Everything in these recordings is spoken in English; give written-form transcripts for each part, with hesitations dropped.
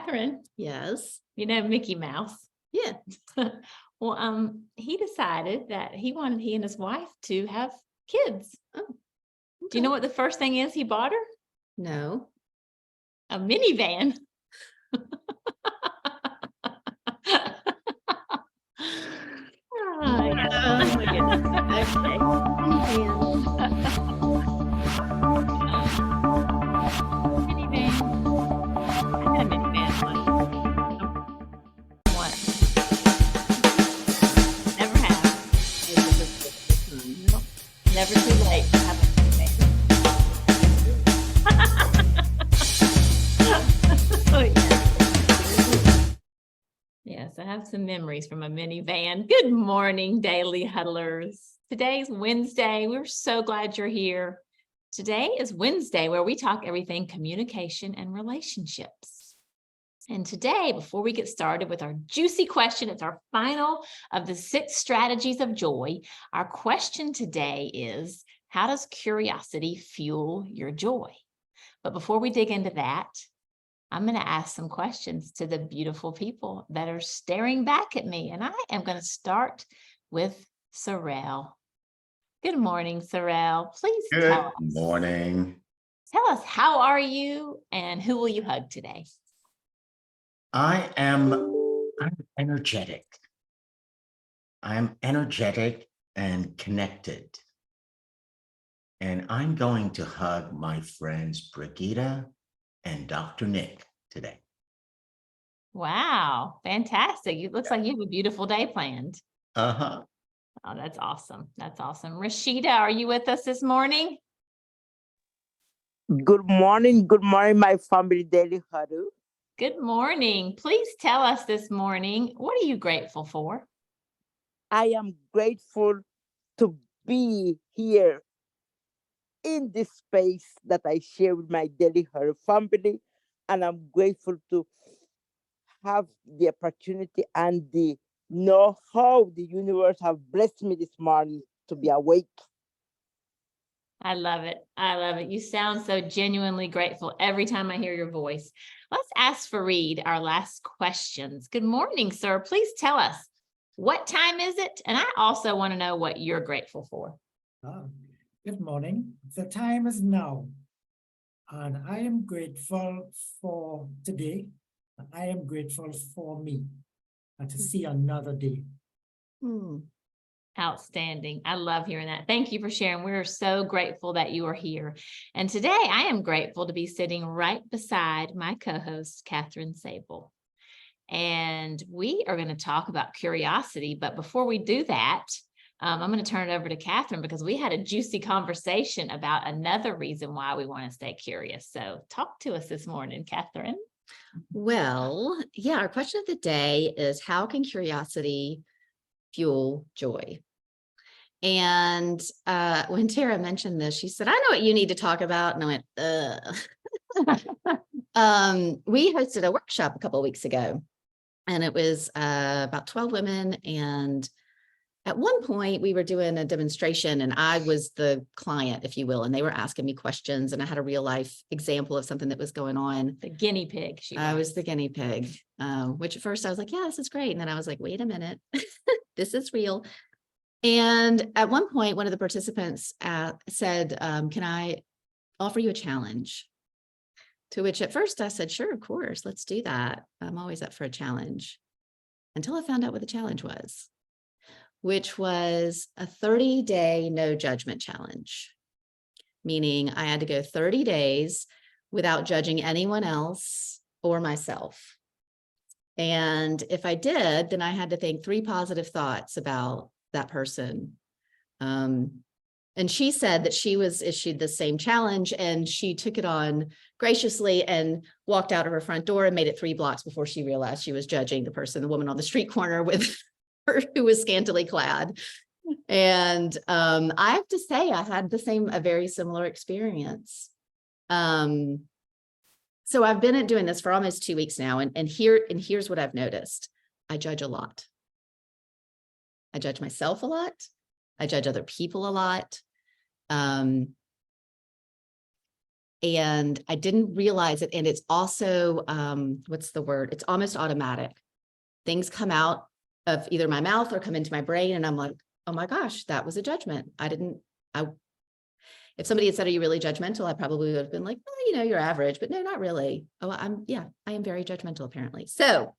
Kathryn, Yes. you know Mickey Mouse. Yeah. Well, he decided that he and his wife to have kids. Oh, Do you okay. know what the first thing is he bought her? No. A minivan. Oh, yeah. Oh my goodness. Okay. Minivan. I had a minivan once. Never have. Nope. Never too late to have a minivan. Oh, yeah. Yes, I have some memories from a minivan. Good morning, Daily Huddlers. Today's Wednesday. We're so glad you're here. Today is Wednesday, where we talk everything communication and relationships. And today, before we get started with our juicy question, it's our final of the 6 strategies of joy. Our question today is, how does curiosity fuel your joy? But before we dig into that, I'm going to ask some questions to the beautiful people that are staring back at me. And I am going to start with Sorrel. Good morning, Sorrel. Please Good morning. tell us, how are you and who will you hug today? I'm energetic. I'm energetic and connected. And I'm going to hug my friends Brigitte and Dr. Nick today. Wow, fantastic. It looks like you have a beautiful day planned. Uh-huh. Oh, that's awesome. That's awesome. Rashida, are you with us this morning? Good morning, my family daily huddle. Good morning. Please tell us this morning, what are you grateful for? I am grateful to be here in this space that I share with my daily huddle family, and I'm grateful to have the opportunity and the know how the universe have blessed me this morning to be awake. I love it. I love it. You sound so genuinely grateful every time I hear your voice. Let's ask Fareed our last questions. Good morning, sir. Please tell us, what time is it? And I also want to know what you're grateful for. Good morning. The time is now. And I am grateful for today. I am grateful for me and to see another day. Outstanding. I love hearing that. Thank you for sharing. We're so grateful that you are here. And today I am grateful to be sitting right beside my co-host, Kathryn Sabol. And we are going to talk about curiosity. But before we do that, I'm going to turn it over to Kathryn because we had a juicy conversation about another reason why we want to stay curious. So talk to us this morning, Kathryn. Well, yeah, our question of the day is, how can curiosity fuel joy? And when Tara mentioned this, she said, I know what you need to talk about. And I went, we hosted a workshop a couple of weeks ago, and it was about 12 women. And at one point we were doing a demonstration and I was the client, if you will, and they were asking me questions, and I had a real life example of something that was going on. The guinea pig. I was the guinea pig, which at first I was like, yeah, this is great. And then I was like, wait a minute, this is real. And at one point, one of the participants said, can I offer you a challenge? To which at first I said, sure, of course, let's do that. I'm always up for a challenge, until I found out what the challenge was, which was a 30-day no judgment challenge, meaning I had to go 30 days without judging anyone else or myself. And if I did, then I had to think 3 positive thoughts about that person. And she said that she was issued the same challenge and she took it on graciously and walked out of her front door and made it 3 blocks before she realized she was judging the woman on the street corner with her who was scantily clad. And I have to say, I had a very similar experience. So I've been doing this for almost 2 weeks now, and here's what I've noticed. I judge a lot. I judge myself a lot. I judge other people a lot. And I didn't realize it. And it's also, what's the word? It's almost automatic. Things come out of either my mouth or come into my brain. And I'm like, oh my gosh, that was a judgment. If somebody had said, are you really judgmental? I probably would have been like, oh, you're average, but no, not really. Oh, I am very judgmental apparently. So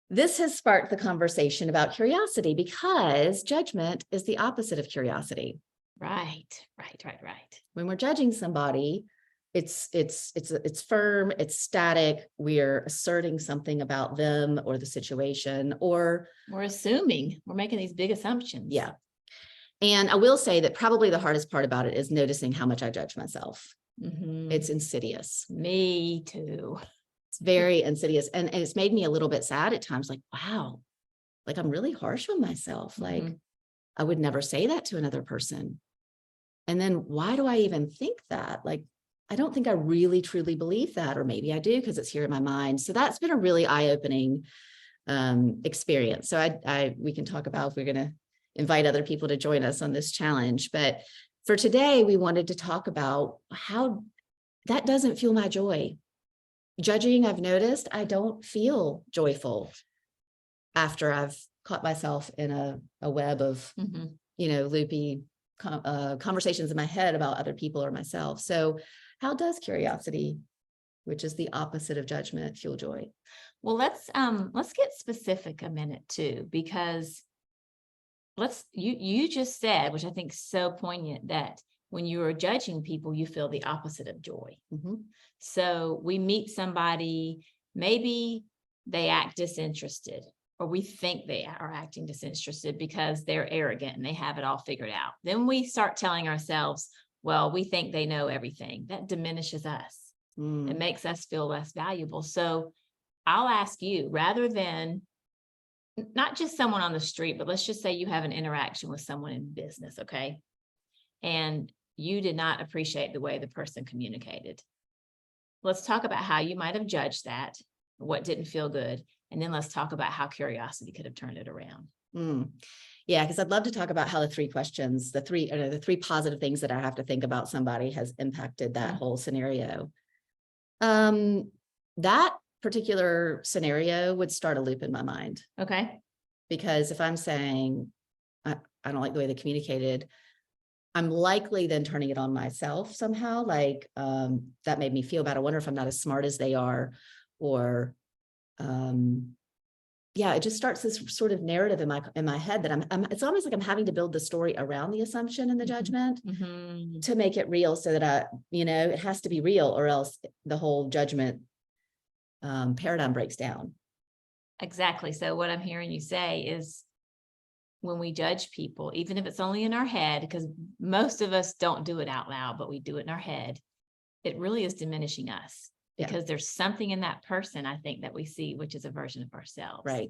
this has sparked the conversation about curiosity, because judgment is the opposite of curiosity. Right. When we're judging somebody, it's firm, it's static. We're asserting something about them or the situation, or We're assuming, we're making these big assumptions. yeah. And I will say that probably the hardest part about it is noticing how much I judge myself. Mhm. It's insidious. Me too. It's very insidious. And it's made me a little bit sad at times, like, wow, like I'm really harsh on myself. Like Mhm. I would never say that to another person. And then why do I even think that? Like, I don't think I really truly believe that, or maybe I do because it's here in my mind. So that's been a really eye-opening experience. So we can talk about if we're going to invite other people to join us on this challenge. But for today, we wanted to talk about how that doesn't fuel my joy. Judging, I've noticed I don't feel joyful after I've caught myself in a web of, Mhm. loopy conversations in my head about other people or myself. So how does curiosity, which is the opposite of judgment, fuel joy? Well, let's get specific a minute too, because you just said, which I think is so poignant, that when you are judging people, you feel the opposite of joy. Mhm. So we meet somebody, maybe they act disinterested, or we think they are acting disinterested because they're arrogant and they have it all figured out. Then we start telling ourselves, well, we think they know everything. That diminishes us. Mm. It makes us feel less valuable. So I'll ask you, rather than not just someone on the street, but let's just say you have an interaction with someone in business, okay? And you did not appreciate the way the person communicated. Let's talk about how you might have judged that, what didn't feel good, and then let's talk about how curiosity could have turned it around. Yeah, because I'd love to talk about how the three questions, the three positive things that I have to think about somebody has impacted that whole scenario. That particular scenario would start a loop in my mind. Okay. Because if I'm saying, I don't like the way they communicated, I'm likely then turning it on myself somehow, like that made me feel bad. I wonder if I'm not as smart as they are, or it just starts this sort of narrative in my head that it's almost like I'm having to build the story around the assumption and the judgment to make it real, so that it has to be real, or else the whole judgment paradigm breaks down. Exactly. So what I'm hearing you say is, when we judge people, even if it's only in our head, because most of us don't do it out loud, but we do it in our head, it really is diminishing us, because there's something in that person, I think, that we see, which is a version of ourselves. Right.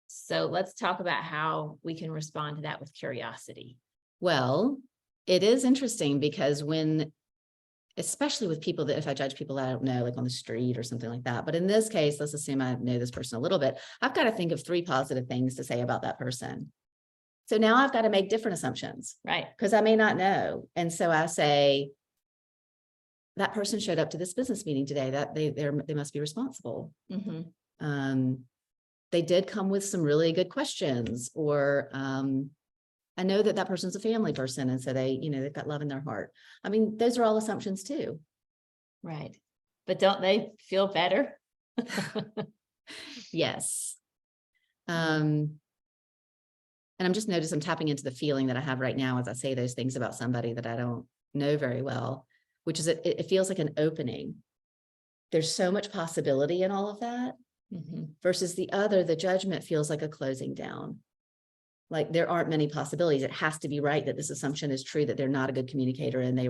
So let's talk about how we can respond to that with curiosity. Well, it is interesting because especially with people that if I judge people that I don't know, like on the street or something like that. But in this case, let's assume I know this person a little bit. I've got to think of 3 positive things to say about that person. So now I've got to make different assumptions. Right. Because I may not know. And so I say, that person showed up to this business meeting today, that they must be responsible. Mm-hmm. They did come with some really good questions, or I know that person's a family person, and so they've got love in their heart. I mean, those are all assumptions too. Right. But don't they feel better? Yes. And I'm just noticing I'm tapping into the feeling that I have right now as I say those things about somebody that I don't know very well, which is it feels like an opening. There's so much possibility in all of that, versus the judgment feels like a closing down. Like there aren't many possibilities. It has to be right that this assumption is true, that they're not a good communicator and they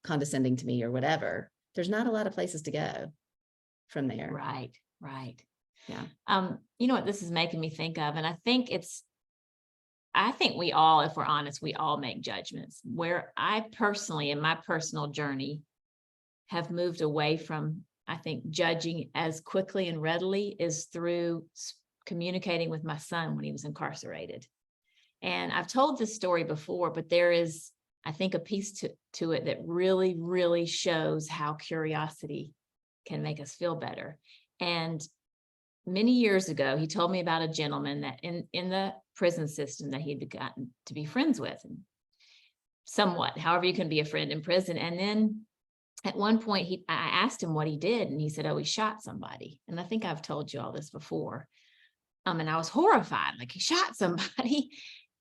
condescending to me or whatever. There's not a lot of places to go from there. Right. Yeah. You know what this is making me think of? And I think we all, if we're honest, we all make judgments. Where I personally, in my personal journey, have moved away from, I think, judging as quickly and readily is through communicating with my son when he was incarcerated. And I've told this story before, but there is I think, a piece to it that really, really shows how curiosity can make us feel better. And many years ago, he told me about a gentleman that in the prison system that he'd gotten to be friends with, and somewhat, however you can be a friend in prison. And then at one point, I asked him what he did, and he said, "Oh, he shot somebody." And I think I've told you all this before. And I was horrified, like, he shot somebody.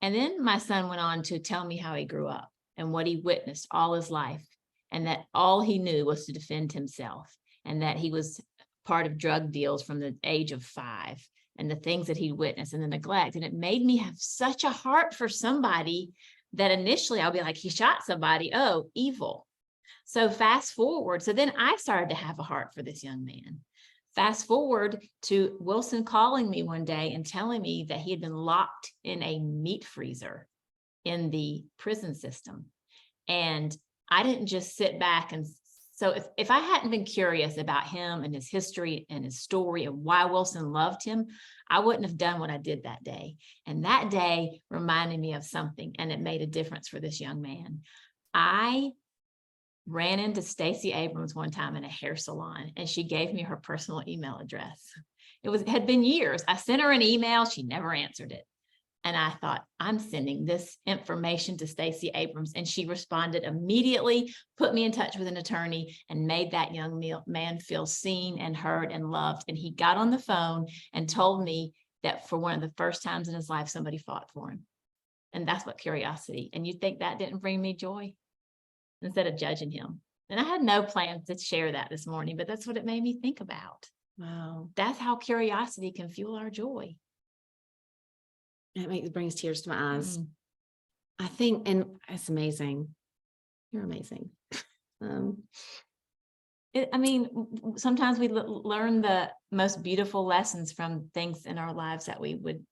And then my son went on to tell me how he grew up and what he witnessed all his life, and that all he knew was to defend himself, and that he was part of drug deals from the age of 5, and the things that he witnessed and the neglect. And it made me have such a heart for somebody that initially I'll be like, he shot somebody, oh, evil. So fast forward. So then I started to have a heart for this young man. Fast forward to Wilson calling me one day and telling me that he had been locked in a meat freezer in the prison system. And I didn't just sit back. And so if I hadn't been curious about him and his history and his story and why Wilson loved him, I wouldn't have done what I did that day. And that day reminded me of something, and it made a difference for this young man. I ran into Stacey Abrams one time in a hair salon, and she gave me her personal email address. It had been years. I sent her an email. She never answered it. And I thought, I'm sending this information to Stacey Abrams. And she responded immediately, put me in touch with an attorney, and made that young man feel seen and heard and loved. And he got on the phone and told me that for one of the first times in his life, somebody fought for him. And that's what curiosity. And you'd think that didn't bring me joy, instead of judging him. And I had no plans to share that this morning, but that's what it made me think about. Wow. That's how curiosity can fuel our joy. It brings tears to my eyes. Mm. I think, and it's amazing. You're amazing. Sometimes we learn the most beautiful lessons from things in our lives that we would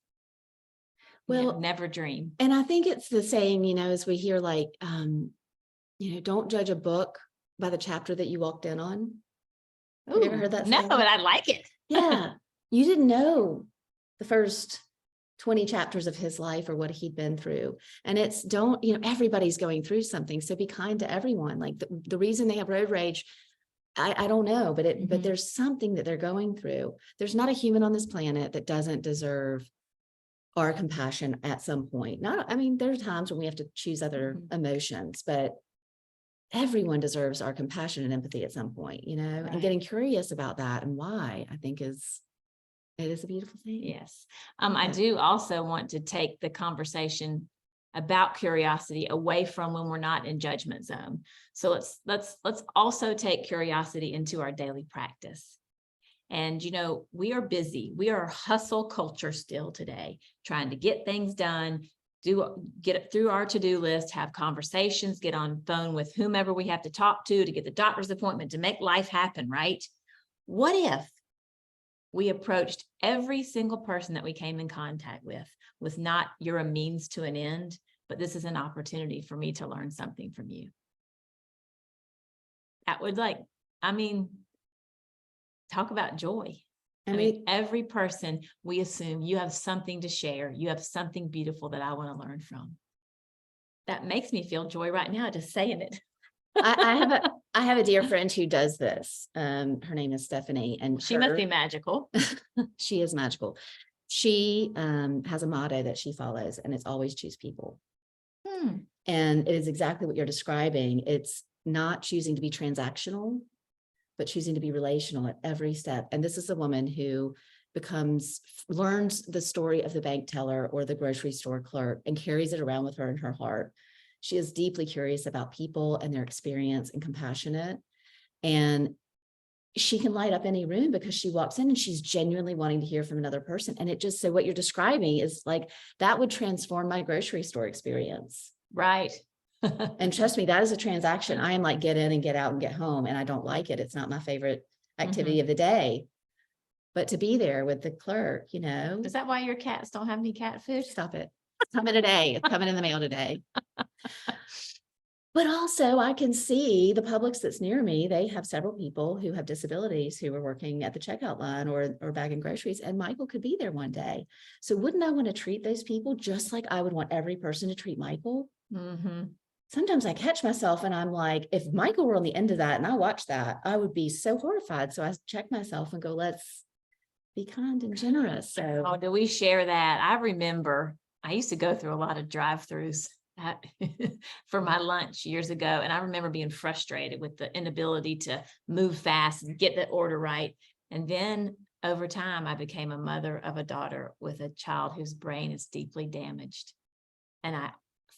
never dream. And I think it's the saying, as we hear, like, don't judge a book by the chapter that you walked in on. Have you ever heard that? No, but I like it. Yeah. You didn't know the first 20 chapters of his life or what he'd been through. And everybody's going through something. So be kind to everyone. Like the reason they have road rage, I don't know, but there's something that they're going through. There's not a human on this planet that doesn't deserve our compassion at some point. There are times when we have to choose other emotions, but everyone deserves our compassion and empathy at some point, Right. And getting curious about that and why, I think it is a beautiful thing. Yes. I do also want to take the conversation about curiosity away from when we're not in judgment zone. So let's also take curiosity into our daily practice. And, we are busy. We are a hustle culture still today, trying to get things done, get it through our to-do list, have conversations, get on phone with whomever we have to talk to get the doctor's appointment, to make life happen, right? What if we approached every single person that we came in contact with not, you're a means to an end, but this is an opportunity for me to learn something from you? That would talk about joy. Every person, we assume you have something to share. You have something beautiful that I want to learn from. That makes me feel joy right now, just saying it. I have a dear friend who does this. Her name is Stephanie, and she must be magical. She is magical. She has a motto that she follows, and it's always choose people. And it is exactly what you're describing. It's not choosing to be transactional, but choosing to be relational at every step. And this is a woman who learns the story of the bank teller or the grocery store clerk and carries it around with her in her heart. She is deeply curious about people and their experience and compassionate. And she can light up any room because she walks in and she's genuinely wanting to hear from another person. And so what you're describing is like, that would transform my grocery store experience. Right. And trust me, that is a transaction. I am like, get in and get out and get home. And I don't like it. It's not my favorite activity of the day. But to be there with the clerk, Is that why your cats don't have any cat food? Stop it. It's coming today. It's coming in the mail today. But also I can see the Publix that's near me. They have several people who have disabilities who are working at the checkout line or bagging groceries, and Michael could be there one day. So wouldn't I want to treat those people just like I would want every person to treat Michael? sometimes I catch myself and I'm like, if Michael were on the end of that and I watched that, I would be so horrified. So I check myself and go, let's be kind and generous. Oh, So do we share that? I remember I used to go through a lot of drive-throughs for my lunch years ago. And I remember being frustrated with the inability to move fast and get the order right. And then over time, I became a mother of a daughter with a child whose brain is deeply damaged. And I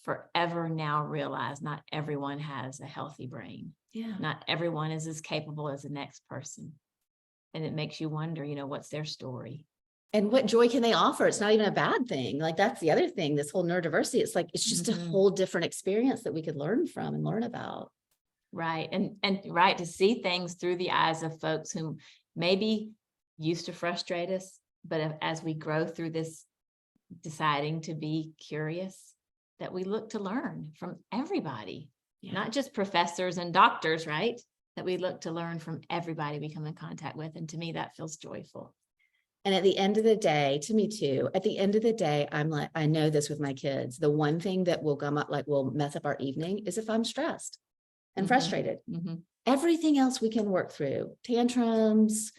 forever now realize not everyone has a healthy brain. yeah. Not everyone is as capable as the next person. And it makes you wonder, what's their story? And what joy can they offer? It's not even a bad thing. Like that's the other thing, this whole neurodiversity. It's like, it's just a whole different experience that we could learn from and learn about. Right. And right, to see things through the eyes of folks who maybe used to frustrate us, but as we grow through this, deciding to be curious, that we look to learn from everybody, not just professors and doctors, right? That we look to learn from everybody we come in contact with. And to me, that feels joyful. And at the end of the day, to me too, at the end of the day, I'm like, I know this with my kids. The one thing that will come up, like will mess up our evening is if I'm stressed and frustrated. Everything else we can work through, tantrums,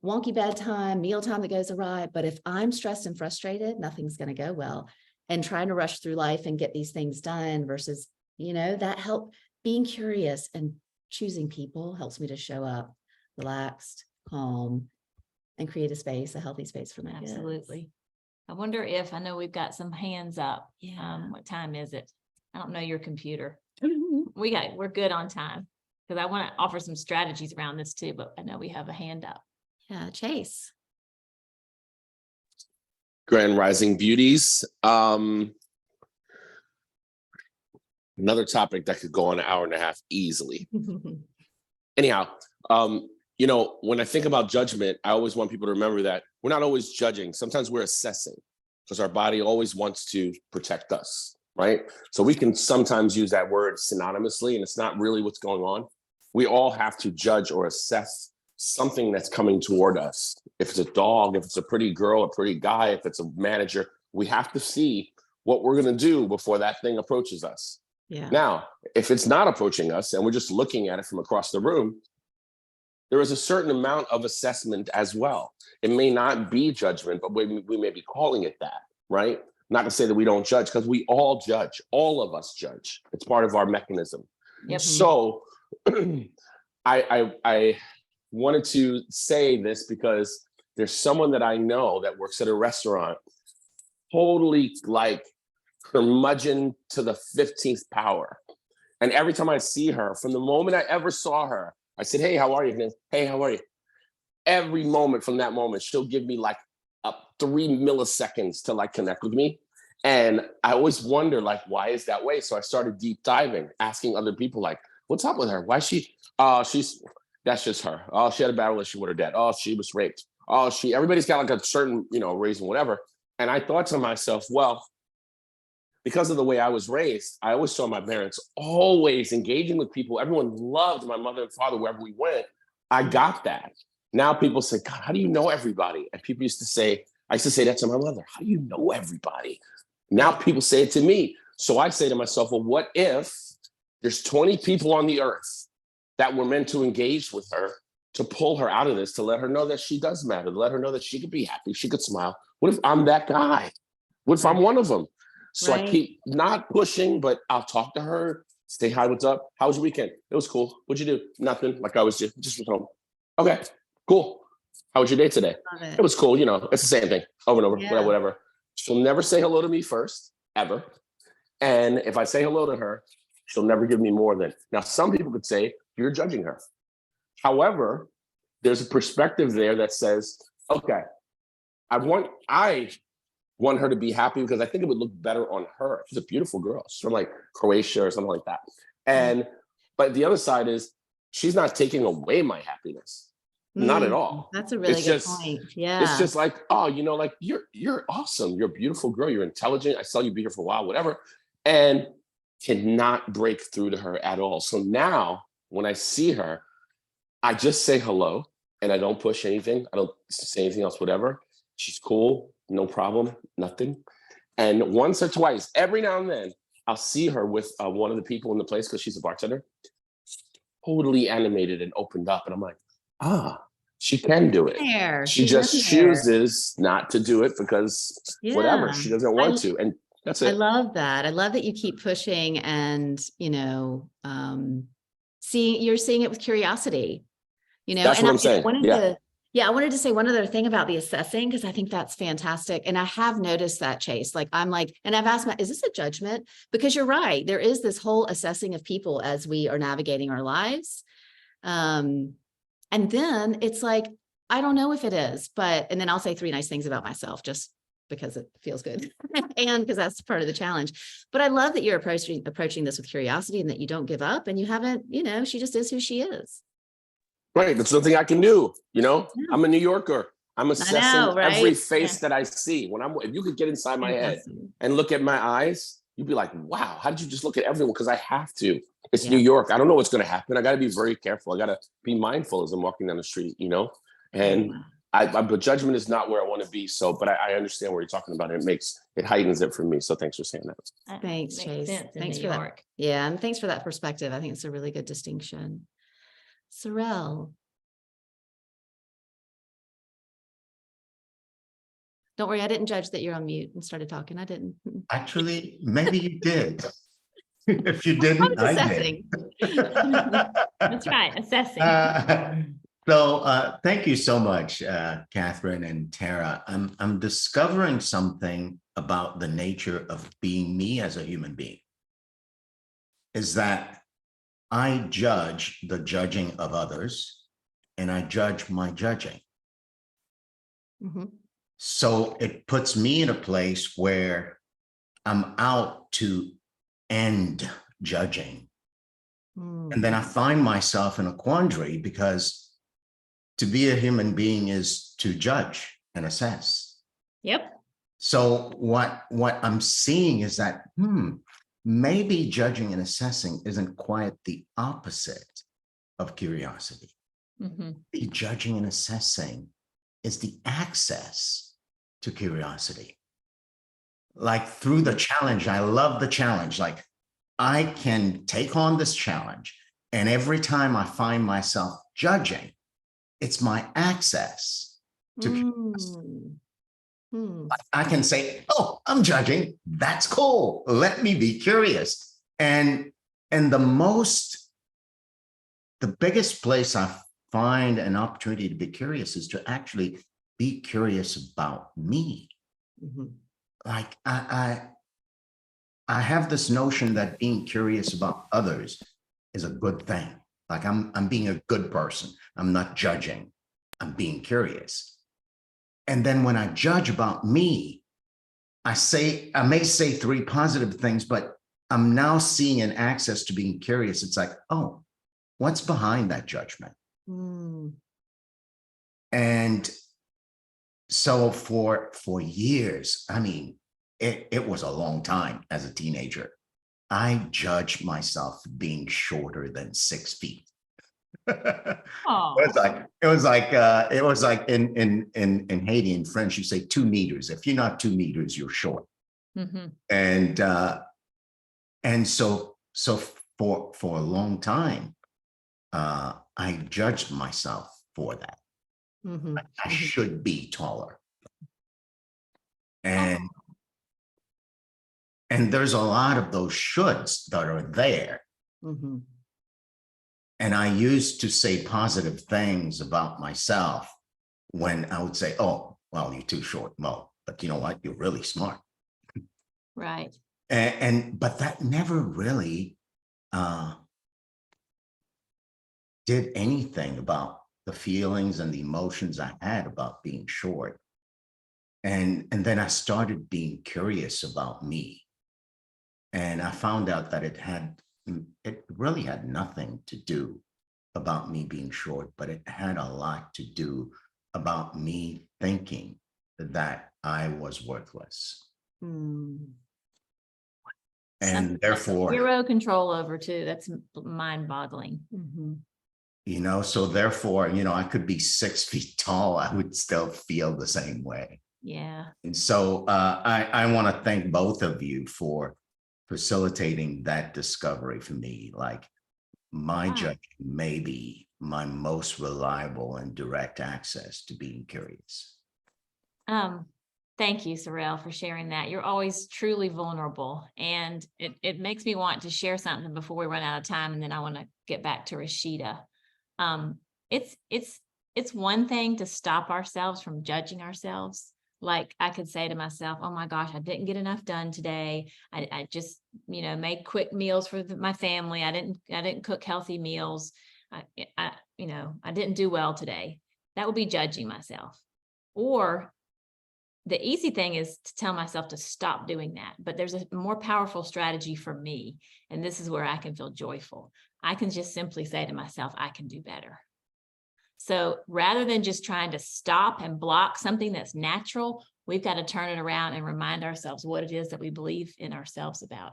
wonky bedtime, mealtime that goes awry. But if I'm stressed and frustrated, nothing's going to go well. And trying to rush through life and get these things done versus, that help being curious and choosing people helps me to show up relaxed, calm, and create a healthy space for my kids. Absolutely. I wonder if, I know we've got some hands up. Yeah. What time is it? I don't know your computer. We're good on time because I want to offer some strategies around this too, but I know we have a hand up. Yeah, Chase. Grand Rising Beauties. Another topic that could go on an hour and a half easily. Anyhow, when I think about judgment, I always want people to remember that we're not always judging. Sometimes we're assessing because our body always wants to protect us, right? So we can sometimes use that word synonymously, and it's not really what's going on. We all have to judge or assess something that's coming toward us. If it's a dog, if it's a pretty girl, a pretty guy, if it's a manager, we have to see what we're going to do before that thing approaches us. Yeah. Now, if it's not approaching us and we're just looking at it from across the room, there is a certain amount of assessment as well. It may not be judgment, but we may be calling it that, right? Not to say that we don't judge, because we all judge. All of us judge. It's part of our mechanism. Yep. So I wanted to say this because there's someone that I know that works at a restaurant, totally like curmudgeon to the 15th power. And every time I see her, from the moment I ever saw her, I said, hey, how are you? Hey, how are you? Every moment from that moment, she'll give me like 3 milliseconds to like connect with me. And I always wonder, like, why is that way? So I started deep diving, asking other people, like, what's up with her? Why is she? That's just her. Oh, she had a bad relationship with her dad. Oh, she was raped. Oh, everybody's got like a certain, reason, whatever. And I thought to myself, well, because of the way I was raised, I always saw my parents always engaging with people. Everyone loved my mother and father wherever we went. I got that. Now people say, God, how do you know everybody? And people used to say, I used to say that to my mother. How do you know everybody? Now people say it to me. So I say to myself, well, what if there's 20 people on the earth that were meant to engage with her, to pull her out of this, to let her know that she does matter, to let her know that she could be happy, she could smile. What if I'm that guy? What if I'm one of them? So I keep not pushing, but I'll talk to her, say hi, what's up? How was your weekend? It was cool. What'd you do? Nothing, like I was just was home. Okay, cool. How was your day today? It was cool. It's the same thing over and over, whatever. She'll never say hello to me first, ever. And if I say hello to her, she'll never give me more than. Now, some people could say, you're judging her. However, there's a perspective there that says, okay, I want her to be happy because I think it would look better on her. She's a beautiful girl. She's from like Croatia or something like that. But the other side is she's not taking away my happiness. Not at all. That's a really good point. Yeah. It's just like, oh, like you're awesome. You're a beautiful girl. You're intelligent. I saw you be here for a while, whatever. And cannot break through to her at all. So now when I see her, I just say hello and I don't push anything. I don't say anything else, whatever. She's cool. No problem. Nothing. And once or twice, every now and then, I'll see her with one of the people in the place because she's a bartender, totally animated and opened up. And I'm like, she can do it. There, She she's just in there. chooses not to do it because whatever, Yeah. she doesn't want to. And that's I it. love that. I love that you keep pushing and, you're seeing it with curiosity, That's and what I'm saying. I wanted to say one other thing about the assessing, because I think that's fantastic. And I have noticed that, Chase, and I've asked is this a judgment? Because you're right. There is this whole assessing of people as we are navigating our lives. And then it's like, I don't know if it is, and then I'll say 3 nice things about myself just because it feels good and because that's part of the challenge. But I love that you're approaching this with curiosity and that you don't give up and you haven't, she just is who she is. Right. That's nothing I can do. I'm a New Yorker. I'm assessing every face that I see. If you could get inside my head and look at my eyes, you'd be like, wow, how did you just look at everyone? Because I have to. It's New York. I don't know what's going to happen. I got to be very careful. I got to be mindful as I'm walking down the street, and but judgment is not where I want to be. So, but I understand what you're talking about. It heightens it for me. So thanks for saying that. Thanks, Chase. Thanks for that. Yeah. And thanks for that perspective. I think it's a really good distinction. Sorrel. Don't worry, I didn't judge that you're on mute and started talking. I didn't. Actually, maybe you did. If you didn't, I did. That's right, assessing. So thank you so much, Kathryn and Tara. I'm discovering something about the nature of being me as a human being. Is that I judge the judging of others, and I judge my judging. Mm-hmm. So it puts me in a place where I'm out to end judging. And then I find myself in a quandary because to be a human being is to judge and assess. Yep. So what I'm seeing is that, maybe judging and assessing isn't quite the opposite of curiosity. Mm-hmm. The judging and assessing is the access to curiosity. Like through the challenge, I love the challenge. Like I can take on this challenge, and every time I find myself judging, it's my access to curiosity. I can say, oh, I'm judging. That's cool. Let me be curious. And the biggest place I find an opportunity to be curious is to actually be curious about me. Mm-hmm. Like I have this notion that being curious about others is a good thing. Like I'm being a good person. I'm not judging. I'm being curious. And then when I judge about me, I may say 3 positive things, but I'm now seeing an access to being curious. It's like, oh, what's behind that judgment? And so for years, I mean, it was a long time as a teenager. I judged myself being shorter than 6 feet. It was like in Haiti, in French, you say 2 meters. If you're not 2 meters, you're short. Mm-hmm. And so for a long time, I judged myself for that. Mm-hmm. I should be taller. And there's a lot of those shoulds that are there. Mm-hmm. And I used to say positive things about myself when I would say, oh, well, you're too short. Well, but you know what? You're really smart. Right. But that never really did anything about the feelings and the emotions I had about being short. And then I started being curious about me. And I found out that it really had nothing to do about me being short, but it had a lot to do about me thinking that I was worthless. And therefore, zero control over too. That's mind-boggling. Mm-hmm. So therefore, I could be 6 feet tall. I would still feel the same way. Yeah. And so I want to thank both of you for facilitating that discovery for me. Like my Wow. judgment may be my most reliable and direct access to being curious. Thank you, Sorrel, for sharing that. You're always truly vulnerable. And it makes me want to share something before we run out of time. And then I want to get back to Rashida. It's one thing to stop ourselves from judging ourselves. Like I could say to myself, oh my gosh, I didn't get enough done today. I just, made quick meals for my family. I didn't cook healthy meals. I didn't do well today. That would be judging myself. Or the easy thing is to tell myself to stop doing that. But there's a more powerful strategy for me. And this is where I can feel joyful. I can just simply say to myself, I can do better. So rather than just trying to stop and block something that's natural, we've got to turn it around and remind ourselves what it is that we believe in ourselves about.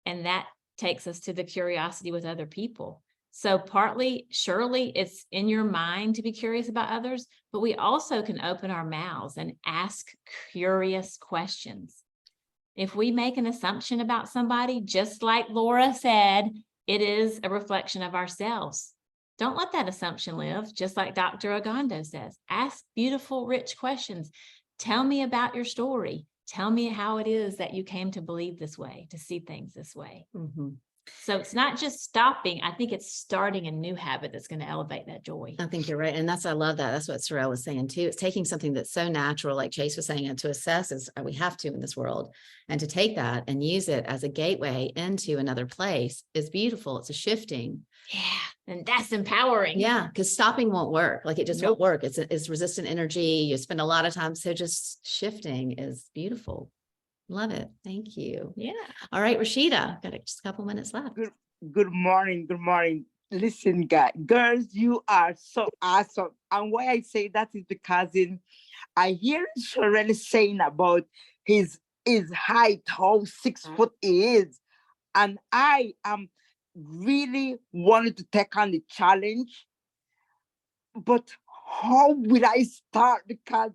And that takes us to the curiosity with other people. So partly, surely it's in your mind to be curious about others, but we also can open our mouths and ask curious questions. If we make an assumption about somebody, just like Laura said, it is a reflection of ourselves. Don't let that assumption live, just like Dr. Agondo says. Ask beautiful, rich questions. Tell me about your story. Tell me how it is that you came to believe this way, to see things this way. Mm-hmm. So it's not just stopping. I think it's starting a new habit that's going to elevate that joy. I think you're right. And I love that. That's what Sorrel was saying too. It's taking something that's so natural, like Chase was saying, and to assess as we have to in this world, and to take that and use it as a gateway into another place is beautiful. It's a shifting. Yeah. And that's empowering. Yeah. Because stopping won't work. Like it just Nope. won't work. It's resistant energy. You spend a lot of time. So just shifting is beautiful. Love it. Thank you. Yeah. All right, Rashida, got just a couple minutes left. Good morning. Good morning. Listen, guys, girls, you are so awesome. And why I say that is because I hear Sorrel saying about his height, how 6 foot he is. And I am really wanted to take on the challenge. But how will I start? Because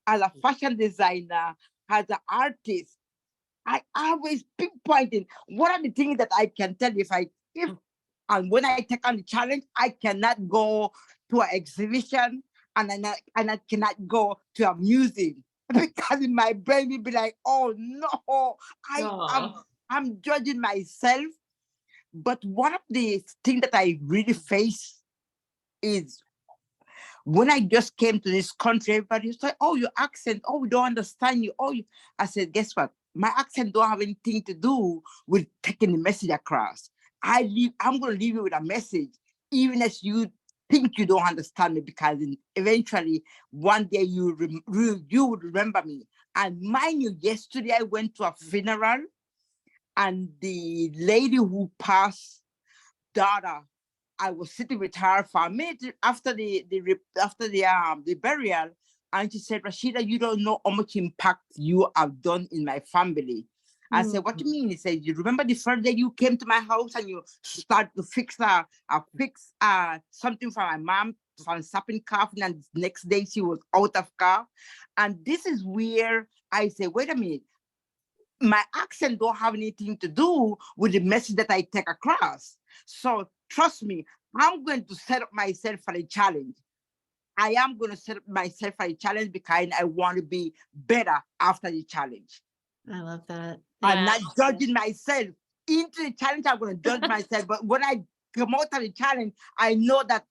as a fashion designer, as an artist, I always pinpointing what are the things that I can tell if and when I take on the challenge, I cannot go to an exhibition and I cannot go to a museum because in my brain will be like, oh no, I'm judging myself. But one of the things that I really face is when I just came to this country, everybody was like, oh, your accent, oh, we don't understand you. I said, guess what? My accent don't have anything to do with taking the message across. I'm going to leave you with a message, even as you think you don't understand me, because eventually one day you would remember me. And mind you, yesterday I went to a funeral, and the lady who passed, daughter, I was sitting with her for a minute after the burial, and she said, Rashida, you don't know how much impact you have done in my family. I said, what do you mean? He said, you remember the first day you came to my house and you started to fix something for my mom from stopping coughing, and the next day she was out of cough. And this is where I say, wait a minute, my accent don't have anything to do with the message that I take across. So trust me, I'm going to set up myself for a challenge. I am going to set up myself for a challenge because I want to be better after the challenge. I love that. I'm not judging myself. Into the challenge, I'm going to judge myself. But when I come out of the challenge, I know that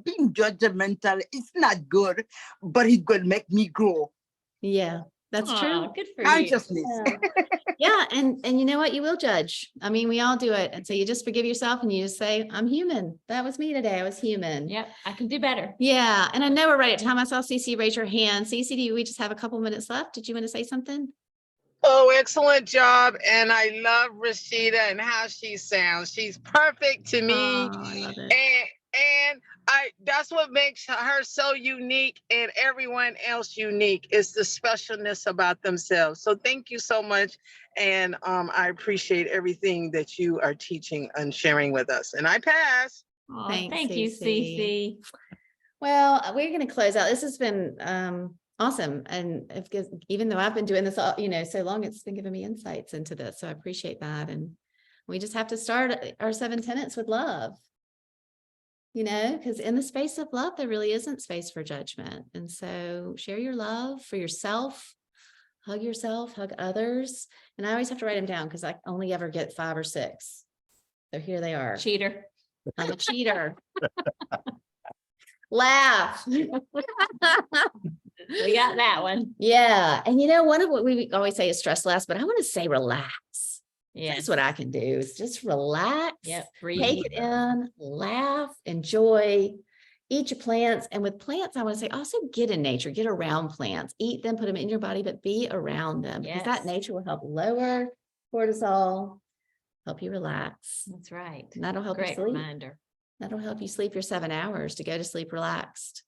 being judgmental is not good, but it's going to make me grow. Yeah, that's true. Good for Consciousness. Yeah. Yeah, and you know what? You will judge. I mean, we all do it. And so you just forgive yourself and you just say, I'm human. That was me today. I was human. Yep, I can do better. Yeah. And I know we're right at time. I saw Cece raise her hand. Cece, we just have a couple minutes left. Did you want to say something? Oh, excellent job. And I love Rashida and how she sounds. She's perfect to me. Oh, I love it. And that's what makes her so unique and everyone else unique, is the specialness about themselves. So thank you so much. And I appreciate everything that you are teaching and sharing with us. And I pass. Oh, Thanks, thank you, Cece. Cece. Well, we're going to close out. This has been Awesome. And even though I've been doing this all, so long, it's been giving me insights into this. So I appreciate that. And we just have to start our 7 tenets with love, because in the space of love, there really isn't space for judgment. And so share your love for yourself, hug others. And I always have to write them down because I only ever get 5 or 6. So here they are. Cheater. I'm a cheater. Laugh. We got that one. Yeah. And one of what we always say is stress less, but I want to say relax. Yeah. That's what I can do is just relax. Yep. Take Breathe. it in, laugh, enjoy, eat your plants. And with plants, I want to say also get in nature, get around plants, eat them, put them in your body, but be around them because that Yes. nature will help lower cortisol, help you relax. That's right. And that'll help you Great sleep. reminder. That'll help you sleep your 7 hours to go to sleep relaxed.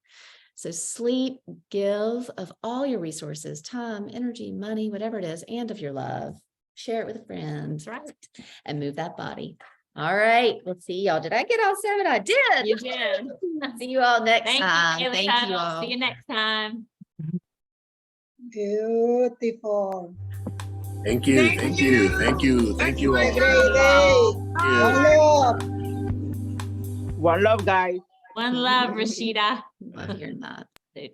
So sleep, give of all your resources, time, energy, money, whatever it is, and of your love. Share it with a friend. That's right. And move that body. All right. Let's see y'all. Did I get all 7? I did. You did. See you all next Thank time. you, Daily Thank you Huddle. all. See you next time. Beautiful. Thank you. Thank you. Thank you. Thank you all. Great day. One love. One love, guys. One love, Rashida. Love hearing that. Do too.